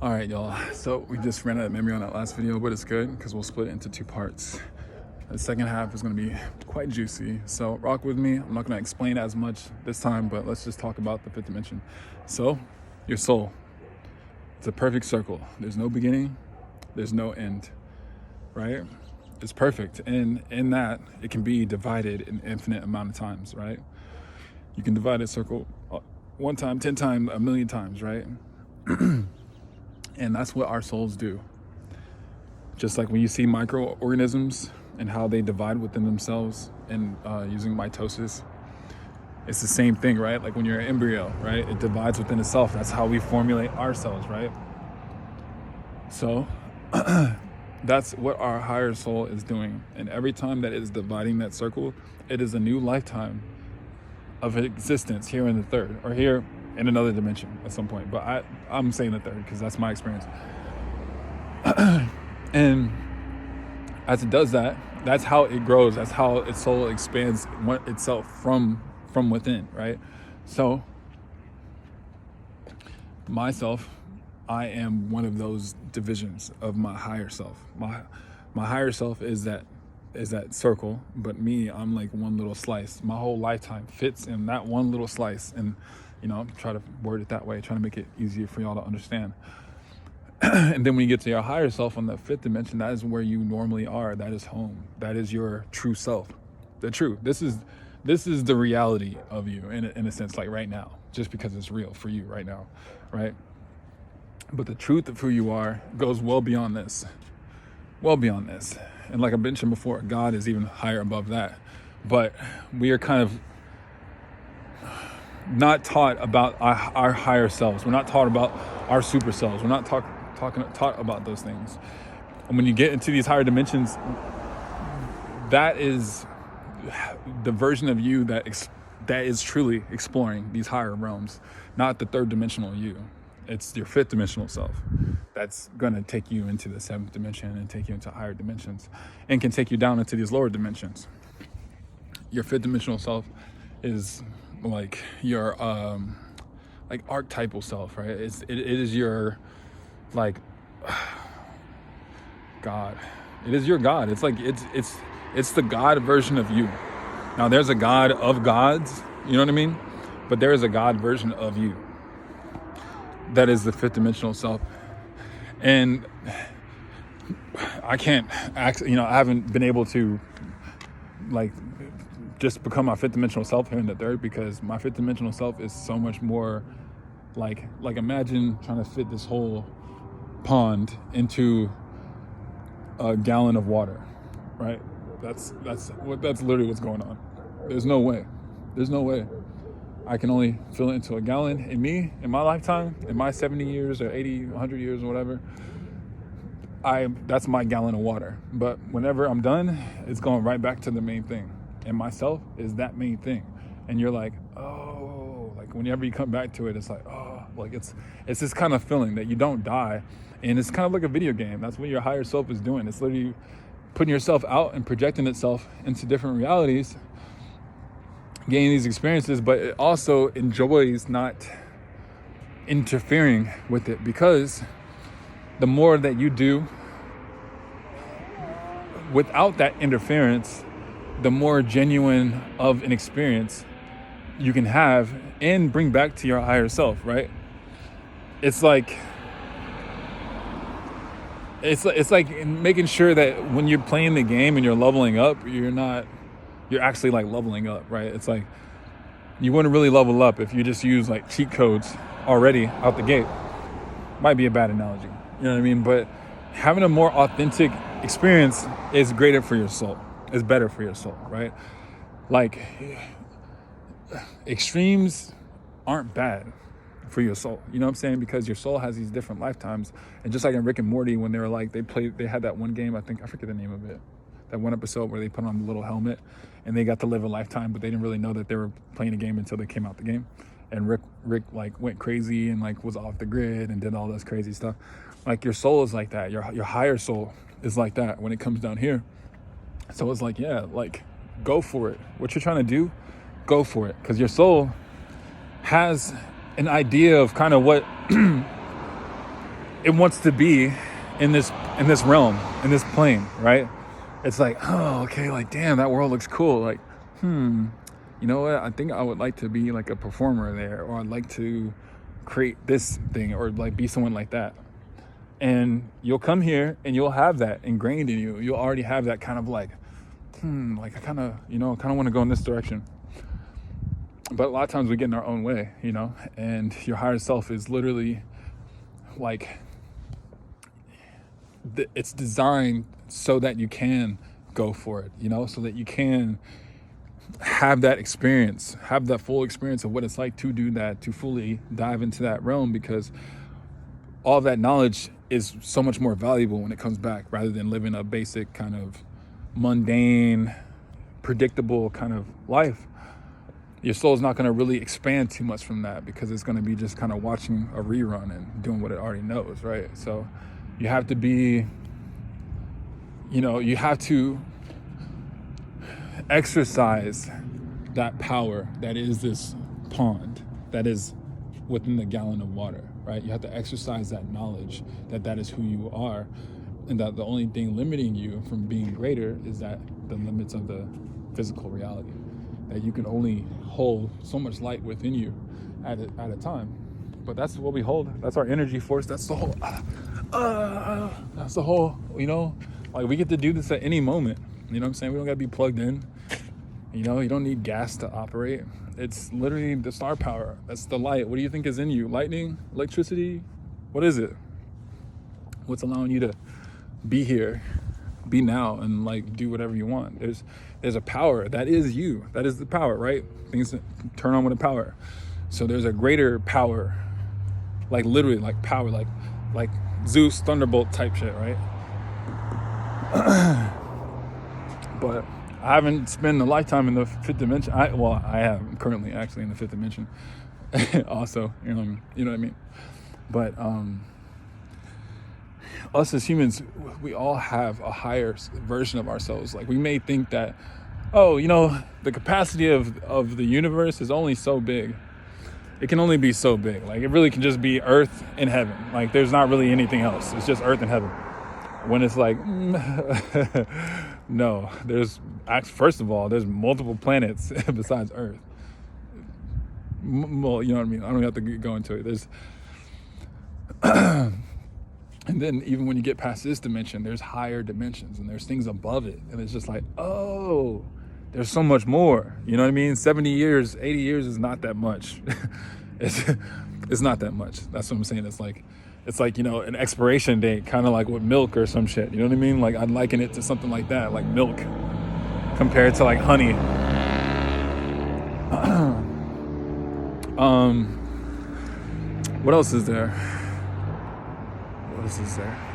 All right, y'all. So we just ran out of memory on that last video, but it's good because we'll split it into two parts. The second half is going to be quite juicy. So rock with me. I'm not going to explain as much this time, but let's just talk about the fifth dimension. So your soul, it's a perfect circle. There's no beginning. There's no end, right? It's perfect. And in that, it can be divided an infinite amount of times, right? You can divide a circle one time, 10 times, a million times, right? And that's what our souls do. Just like when you see microorganisms and how they divide within themselves and using mitosis, it's the same thing, right? Like when you're an embryo, right? It divides within itself. That's how we formulate ourselves, right? So that's what our higher soul is doing. And every time that it is dividing that circle, it is a new lifetime of existence here in the third, or here in another dimension at some point. But I'm saying the third because that's my experience. And as it does that, that's how it grows. That's how its soul expands itself from within, right? So myself, I am one of those divisions of my higher self. My higher self is that circle, but me, I'm like one little slice. My whole lifetime fits in that one little slice. And try to word it that way, trying to make it easier for y'all to understand. And then when you get to your higher self on the fifth dimension, that is where you normally are. That is home. That is your true self. The truth. This is the reality of you in a sense, like right now, just because it's real for you right now, right? But the truth of who you are goes well beyond this. Well beyond this. And like I mentioned before, God is even higher above that. But we are kind of not taught about our higher selves. We're not taught about our super selves. We're not taught about those things. And when you get into these higher dimensions, that is the version of you that is truly exploring these higher realms, not the third dimensional you. It's your fifth dimensional self that's going to take you into the seventh dimension and take you into higher dimensions and can take you down into these lower dimensions. Your fifth dimensional self is like your like archetypal self, right? It is your like God. It is your God. It's like it's the God version of you. Now there's a God of gods, you know what I mean? But there is a God version of you. That is the fifth dimensional self. And I can't I haven't been able to like just become my fifth dimensional self here in the third, because my fifth dimensional self is so much more like imagine trying to fit this whole pond into a gallon of water, right? That's literally what's going on. There's no way I can only fill it into a gallon. In me, in my lifetime, in my 70 years or 80, 100 years or whatever, that's my gallon of water. But whenever I'm done, it's going right back to the main thing. And myself is that main thing. And you're like, oh, like whenever you come back to it, it's like, oh, like it's this kind of feeling that you don't die. And it's kind of like a video game. That's what your higher self is doing. It's literally putting yourself out and projecting itself into different realities, gaining these experiences, but it also enjoys not interfering with it, because the more that you do without that interference, the more genuine of an experience you can have and bring back to your higher self, right? It's like making sure that when you're playing the game and you're leveling up, you're actually like leveling up, right? It's like you wouldn't really level up if you just use like cheat codes already out the gate. Might be a bad analogy, you know what I mean? But having a more authentic experience is greater for your soul. It's better for your soul, right? Like extremes aren't bad for your soul, you know what I'm saying? Because your soul has these different lifetimes. And just like in Rick and Morty, when they were like, they had that one game, I forget the name of it, that one episode where they put on the little helmet and they got to live a lifetime, but they didn't really know that they were playing a game until they came out the game. And Rick like went crazy and like was off the grid and did all this crazy stuff. Like your soul is like that. Your higher soul is like that when it comes down here. So it's like, yeah, like go for it. What you're trying to do, go for it. Because your soul has an idea of kind of what it wants to be in this realm, in this plane, right? It's like, oh, okay, like, damn, that world looks cool. Like, you know what? I think I would like to be like a performer there, or I'd like to create this thing, or like be someone like that. And you'll come here and you'll have that ingrained in you. You'll already have that kind of like, like I kind of want to go in this direction. But a lot of times we get in our own way, you know, and your higher self is literally like, it's designed so that you can go for it, you know, so that you can have that experience, have that full experience of what it's like to do that, to fully dive into that realm, because all that knowledge is so much more valuable when it comes back, rather than living a basic kind of mundane, predictable kind of life. Your soul's not going to really expand too much from that, because it's going to be just kind of watching a rerun and doing what it already knows, right? So you have to be, you know, you have to exercise that power that is this pond, that is within the gallon of water, right? You have to exercise that knowledge that that is who you are, and that the only thing limiting you from being greater is that the limits of the physical reality, that you can only hold so much light within you at a time. But that's what we hold. That's our energy force. That's the whole, you know, like we get to do this at any moment. You know what I'm saying? We don't got to be plugged in. You know, you don't need gas to operate. It's literally the star power. That's the light. What do you think is in you? Lightning? Electricity? What is it? What's allowing you to be here, be now, and like do whatever you want? There's a power that is you. That is the power, right? Things turn on with a power. So there's a greater power, like literally like power, like Zeus, Thunderbolt type shit, right? But I haven't spent a lifetime in the fifth dimension. I am currently actually in the fifth dimension. Also, you know what I mean? But us as humans, we all have a higher version of ourselves. Like we may think that, oh, you know, the capacity of the universe is only so big. It can only be so big. Like it really can just be Earth and heaven. Like there's not really anything else. It's just Earth and heaven. When it's like, no, first of all, there's multiple planets besides Earth. Well, you know what I mean? I don't have to go into it. There's, and then even when you get past this dimension, there's higher dimensions and there's things above it. And it's just like, oh, there's so much more. You know what I mean? 70 years, 80 years is not that much. It's not that much. That's what I'm saying. It's like, you know, an expiration date, kind of like with milk or some shit. You know what I mean? Like I'd liken it to something like that, like milk compared to like honey. What else is there?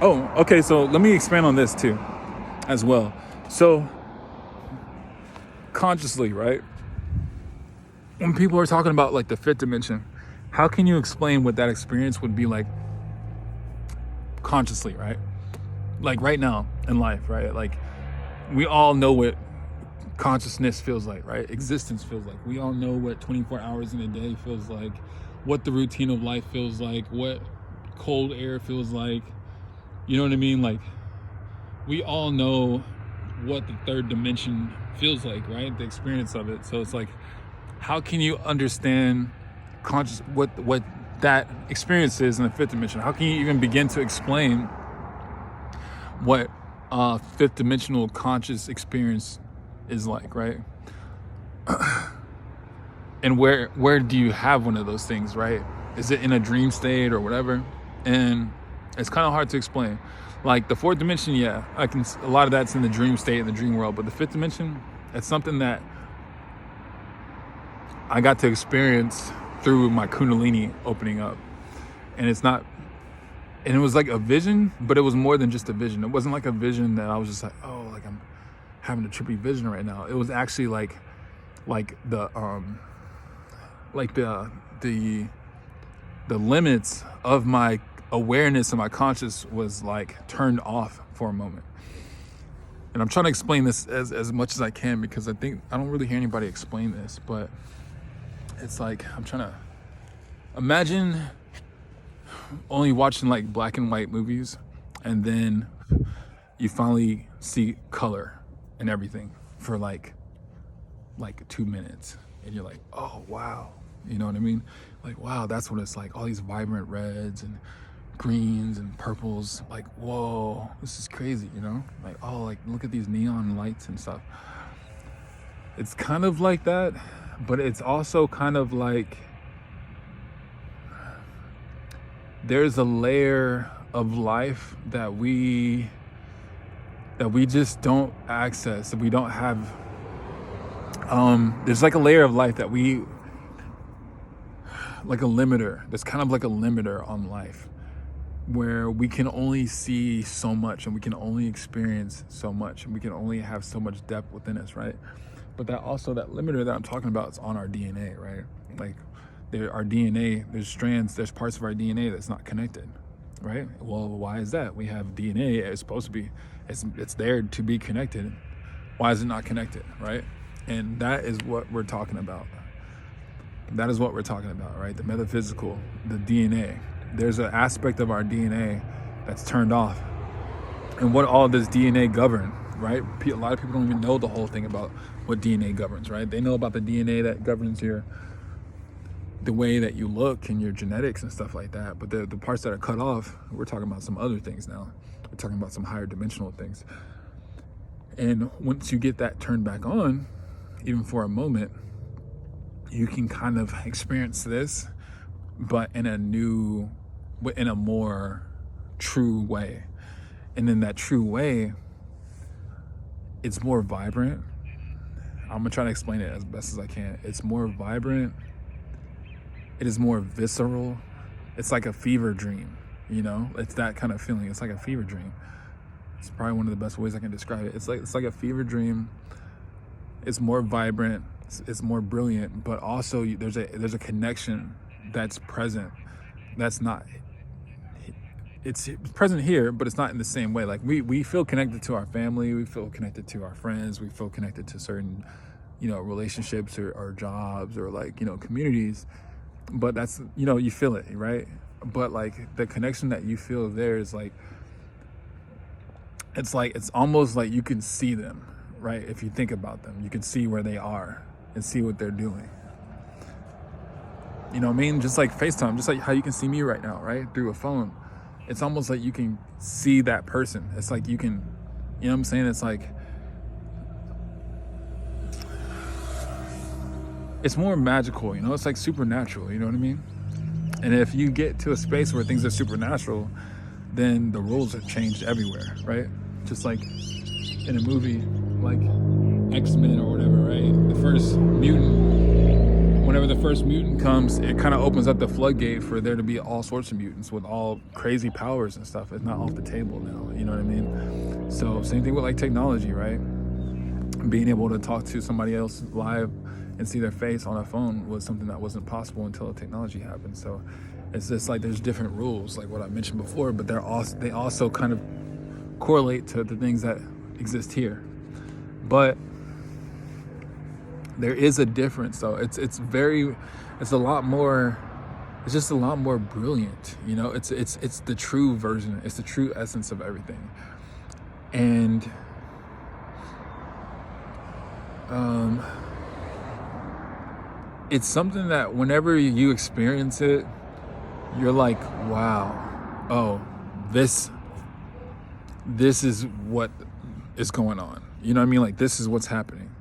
Oh, okay. So let me expand on this too, as well. So consciously, right? When people are talking about like the fifth dimension, how can you explain what that experience would be like consciously, right? Like right now in life, right? Like we all know what consciousness feels like, right? Existence feels like. We all know what 24 hours in a day feels like, what the routine of life feels like, what cold air feels like. You know what I mean? Like we all know what the third dimension feels like, right? The experience of it. So it's like, how can you understand what that experience is in the fifth dimension? How can you even begin to explain what fifth dimensional conscious experience is like, right? And where do you have one of those things, right? Is it in a dream state or whatever? And it's kind of hard to explain. Like the fourth dimension, yeah, a lot of that's in the dream state, in the dream world. But the fifth dimension, it's something that I got to experience through my Kundalini opening up. And it was like a vision, but it was more than just a vision. It wasn't like a vision that I was just like, oh, like I'm having a trippy vision right now. It was actually like the limits of my awareness and my conscious was like turned off for a moment. And I'm trying to explain this as much as I can, because I don't really hear anybody explain this, but it's like I'm trying to imagine only watching like black and white movies, and then you finally see color and everything for like 2 minutes, and you're like, oh wow, you know what I mean? Like, wow, that's what it's like. All these vibrant reds and greens and purples. Like, whoa, this is crazy, you know? Like, oh, like look at these neon lights and stuff. It's kind of like that, but it's also kind of like there's a layer of life that we just don't access, that we don't have. There's like a layer of life that we, like a limiter. There's kind of like a limiter on life where we can only see so much, and we can only experience so much, and we can only have so much depth within us, right? But that limiter that I'm talking about is on our DNA, right? Like our DNA, there's strands, there's parts of our DNA that's not connected, right? Well, why is that? We have DNA, it's supposed to be, it's there to be connected. Why is it not connected, right? And that is what we're talking about. That is what we're talking about, right? The metaphysical, the DNA. There's an aspect of our DNA that's turned off. And what all does DNA govern, right? A lot of people don't even know the whole thing about what DNA governs, right? They know about the DNA that governs the way that you look and your genetics and stuff like that. But the parts that are cut off, we're talking about some other things now. We're talking about some higher dimensional things. And once you get that turned back on, even for a moment, you can kind of experience this, but in a more true way. And in that true way, it's more vibrant. I'm gonna try to explain it as best as I can. It's more vibrant. It is more visceral. It's like a fever dream, you know? It's that kind of feeling. It's like a fever dream. It's probably one of the best ways I can describe it. It's like a fever dream. It's more vibrant. It's more brilliant, but also there's a connection that's present. That's not. It's present here, but it's not in the same way. Like we feel connected to our family. We feel connected to our friends. We feel connected to certain, relationships or jobs or communities. But that's, you feel it, right? But like the connection that you feel there is it's almost like you can see them, right? If you think about them, you can see where they are and see what they're doing. You know what I mean? Just like FaceTime, just like how you can see me right now, right? Through a phone. It's almost like you can see that person. It's like you can, you know what I'm saying? It's like, it's more magical, it's like supernatural, you know what I mean? And if you get to a space where things are supernatural, then the rules have changed everywhere, right? Just like in a movie like X-Men or whatever, right? Whenever the first mutant comes, it kind of opens up the floodgate for there to be all sorts of mutants with all crazy powers and stuff. It's not off the table now, you know what I mean? So same thing with like technology, right? Being able to talk to somebody else live and see their face on a phone was something that wasn't possible until technology happened. So it's just like there's different rules, like what I mentioned before, but they also kind of correlate to the things that exist here. But there is a difference, though. It's just a lot more brilliant, It's the true version. It's the true essence of everything, and it's something that whenever you experience it, you're like, wow, oh, this is what is going on. You know what I mean? Like, this is what's happening.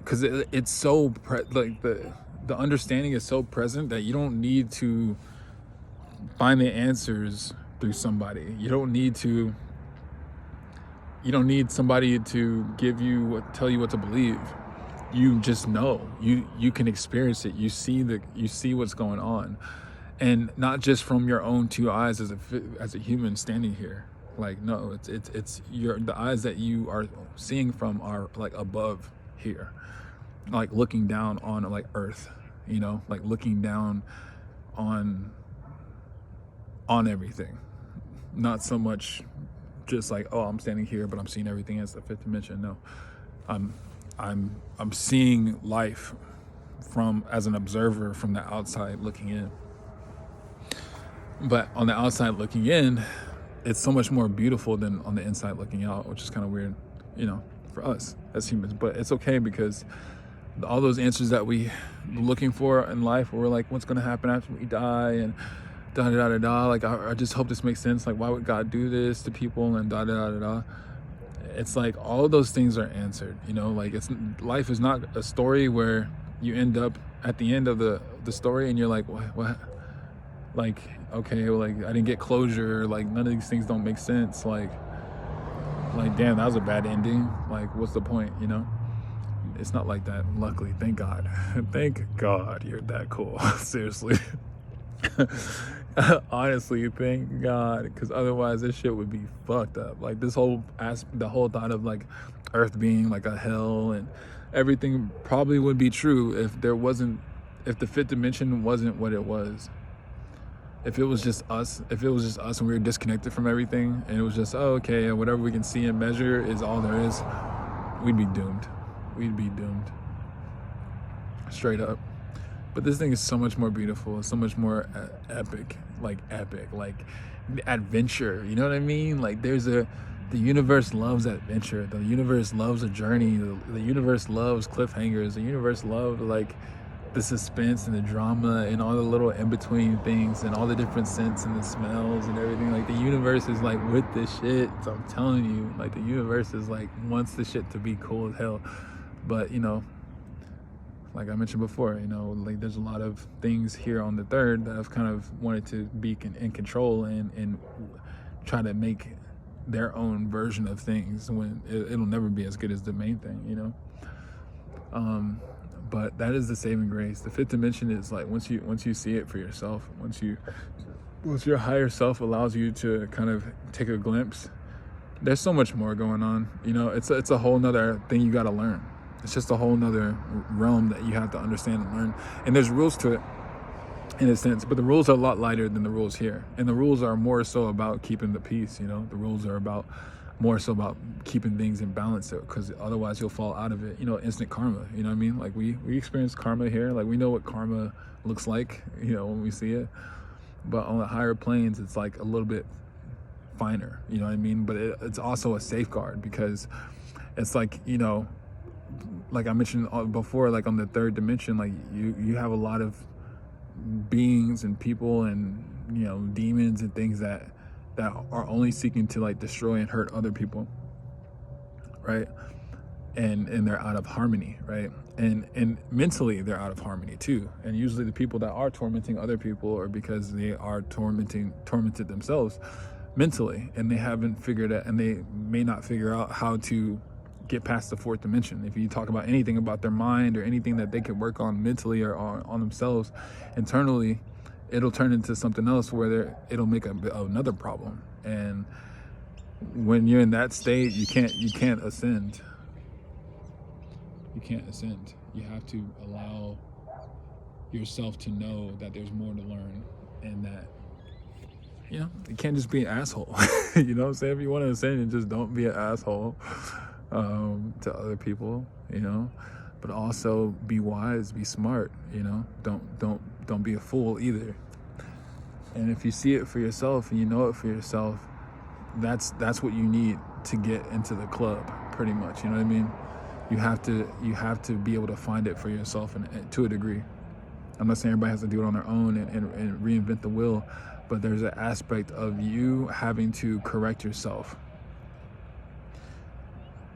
Because it's so, the understanding is so present that you don't need to find the answers through somebody. You don't need somebody to tell you what to believe. You just know. You can experience it. You see what's going on, and not just from your own two eyes as a human standing here. Like, no, it's the eyes that you are seeing from are like above here, like looking down on like Earth, like looking down on everything. Not so much just like, oh, I'm standing here, but I'm seeing everything as the fifth dimension. No, I'm seeing life as an observer from the outside looking in. But on the outside looking in, it's so much more beautiful than on the inside looking out, which is kind of weird, for us as humans. But it's okay, because all those answers that we looking for in life, where we're like, what's going to happen after we die, and da da da da da, like I just hope this makes sense, like why would God do this to people, and da da da da. It's like all of those things are answered, like life is not a story where you end up at the end of the story and you're like, what, like, okay, well, like I didn't get closure, like none of these things don't make sense, like damn, that was a bad ending, like what's the point, It's not like that, luckily. Thank God. Thank God you're that cool. Seriously. Honestly, thank God, because otherwise this shit would be fucked up. Like the whole thought of like Earth being like a hell and everything probably would be true if the fifth dimension wasn't what it was. If it was just us and we were disconnected from everything, and it was just, oh, okay, whatever we can see and measure is all there is, we'd be doomed. Straight up. But this thing is so much more beautiful, so much more epic, like adventure, you know what I mean? Like the universe loves adventure, the universe loves a journey, the universe loves cliffhangers, the universe loves like the suspense and the drama and all the little in-between things and all the different scents and the smells and everything. Like the universe is like with this shit, so I'm telling you, like the universe is like wants the shit to be cool as hell. But like I mentioned before, like there's a lot of things here on the third that I've kind of wanted to be in control and try to make their own version of things, when it'll never be as good as the main thing, but that is the saving grace. The fifth dimension is like once you see it for yourself, once your higher self allows you to kind of take a glimpse, there's so much more going on. It's a whole nother thing you got to learn. It's just a whole nother realm that you have to understand and learn. And there's rules to it, in a sense, but the rules are a lot lighter than the rules here. And the rules are more so about keeping the peace, The rules are more so about keeping things in balance, because otherwise you'll fall out of it. Instant karma, you know what I mean? Like we experience karma here. Like we know what karma looks like, when we see it. But on the higher planes, it's like a little bit finer, you know what I mean? But it's also a safeguard, because it's like, like I mentioned before, like on the third dimension, like you have a lot of beings and people and demons and things that are only seeking to like destroy and hurt other people, right? And they're out of harmony, right? And mentally they're out of harmony too. And usually the people that are tormenting other people are because they are tormented themselves mentally, and they haven't figured out, and they may not figure out how to get past the fourth dimension. If you talk about anything about their mind or anything that they could work on mentally or on themselves internally, it'll turn into something else where it'll make another problem. And when you're in that state, you can't ascend. You can't ascend. You have to allow yourself to know that there's more to learn, and that you can't just be an asshole. You know what I'm saying? If you want to ascend, just don't be an asshole to other people, but also be wise, be smart, don't be a fool either. And if you see it for yourself and you know it for yourself, that's what you need to get into the club, pretty much. You know what I mean? You have to be able to find it for yourself, and to a degree. I'm not saying everybody has to do it on their own and reinvent the wheel, but there's an aspect of you having to correct yourself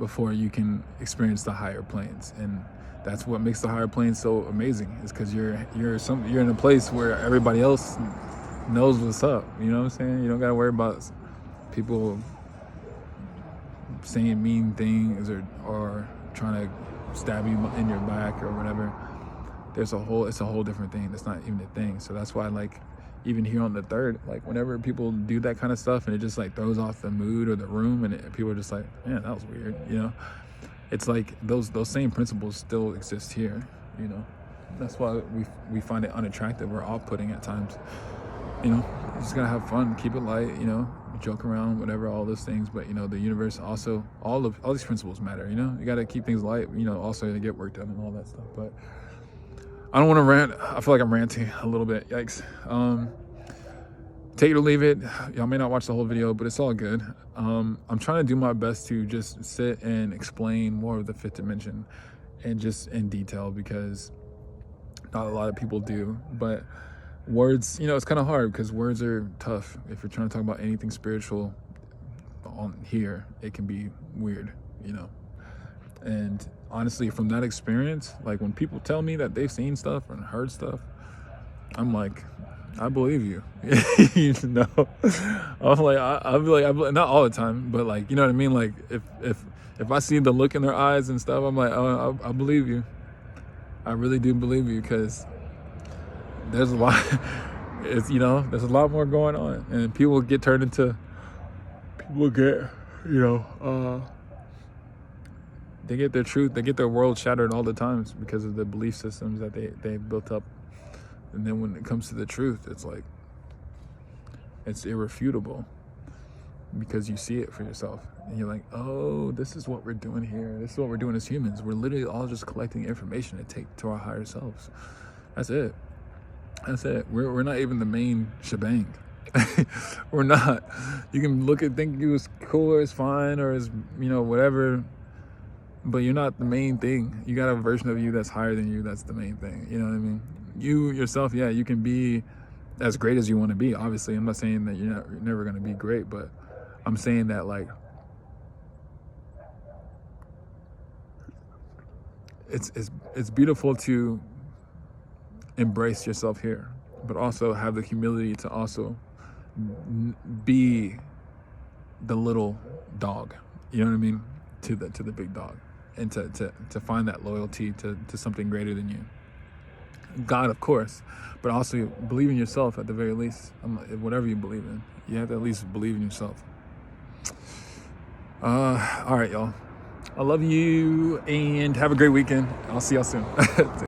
before you can experience the higher planes. And that's what makes the higher planes so amazing, is because you're in a place where everybody else knows what's up. You know what I'm saying? You don't gotta worry about people saying mean things or trying to stab you in your back or whatever. It's a whole different thing. That's not even a thing. So that's why, like, even here on the third, like whenever people do that kind of stuff and it just like throws off the mood or the room, and people are just like, man, that was weird, it's like those same principles still exist here. That's why we find it unattractive or off-putting at times. You just gotta have fun, keep it light, joke around, whatever, all those things. But the universe also, all these principles matter. You gotta keep things light, also to get work done and all that stuff. But I don't want to rant. I feel like I'm ranting a little bit. Yikes. take it or leave it. Y'all may not watch the whole video, but it's all good. I'm trying to do my best to just sit and explain more of the fifth dimension and just in detail, because not a lot of people do. But words, it's kind of hard because words are tough. If you're trying to talk about anything spiritual on here, it can be weird, And honestly, from that experience, like when people tell me that they've seen stuff and heard stuff, I'm like, I believe you. I'm like, I'll be like, not all the time, but like, you know what I mean? Like if I see the look in their eyes and stuff, I'm like, oh, I believe you. I really do believe you, because there's a lot, there's a lot more going on, and people get, they get their truth, they get their world shattered all the times because of the belief systems that they built up. And then when it comes to the truth, it's like, it's irrefutable, because you see it for yourself. And you're like, oh, this is what we're doing here. This is what we're doing as humans. We're literally all just collecting information to take to our higher selves. That's it. That's it. We're not even the main shebang. We're not. You can think it was cool or it's fine or it's, whatever, but you're not the main thing. You got a version of you that's higher than you. That's the main thing. You know what I mean? You yourself, yeah, you can be as great as you want to be. Obviously, I'm not saying that you're never going to be great, but I'm saying that, like, it's beautiful to embrace yourself here, but also have the humility to also be the little dog. You know what I mean? To the big dog, and to find that loyalty to something greater than you. God, of course, but also believe in yourself at the very least. Whatever you believe in, you have to at least believe in yourself. All right, y'all. I love you, and have a great weekend. I'll see y'all soon.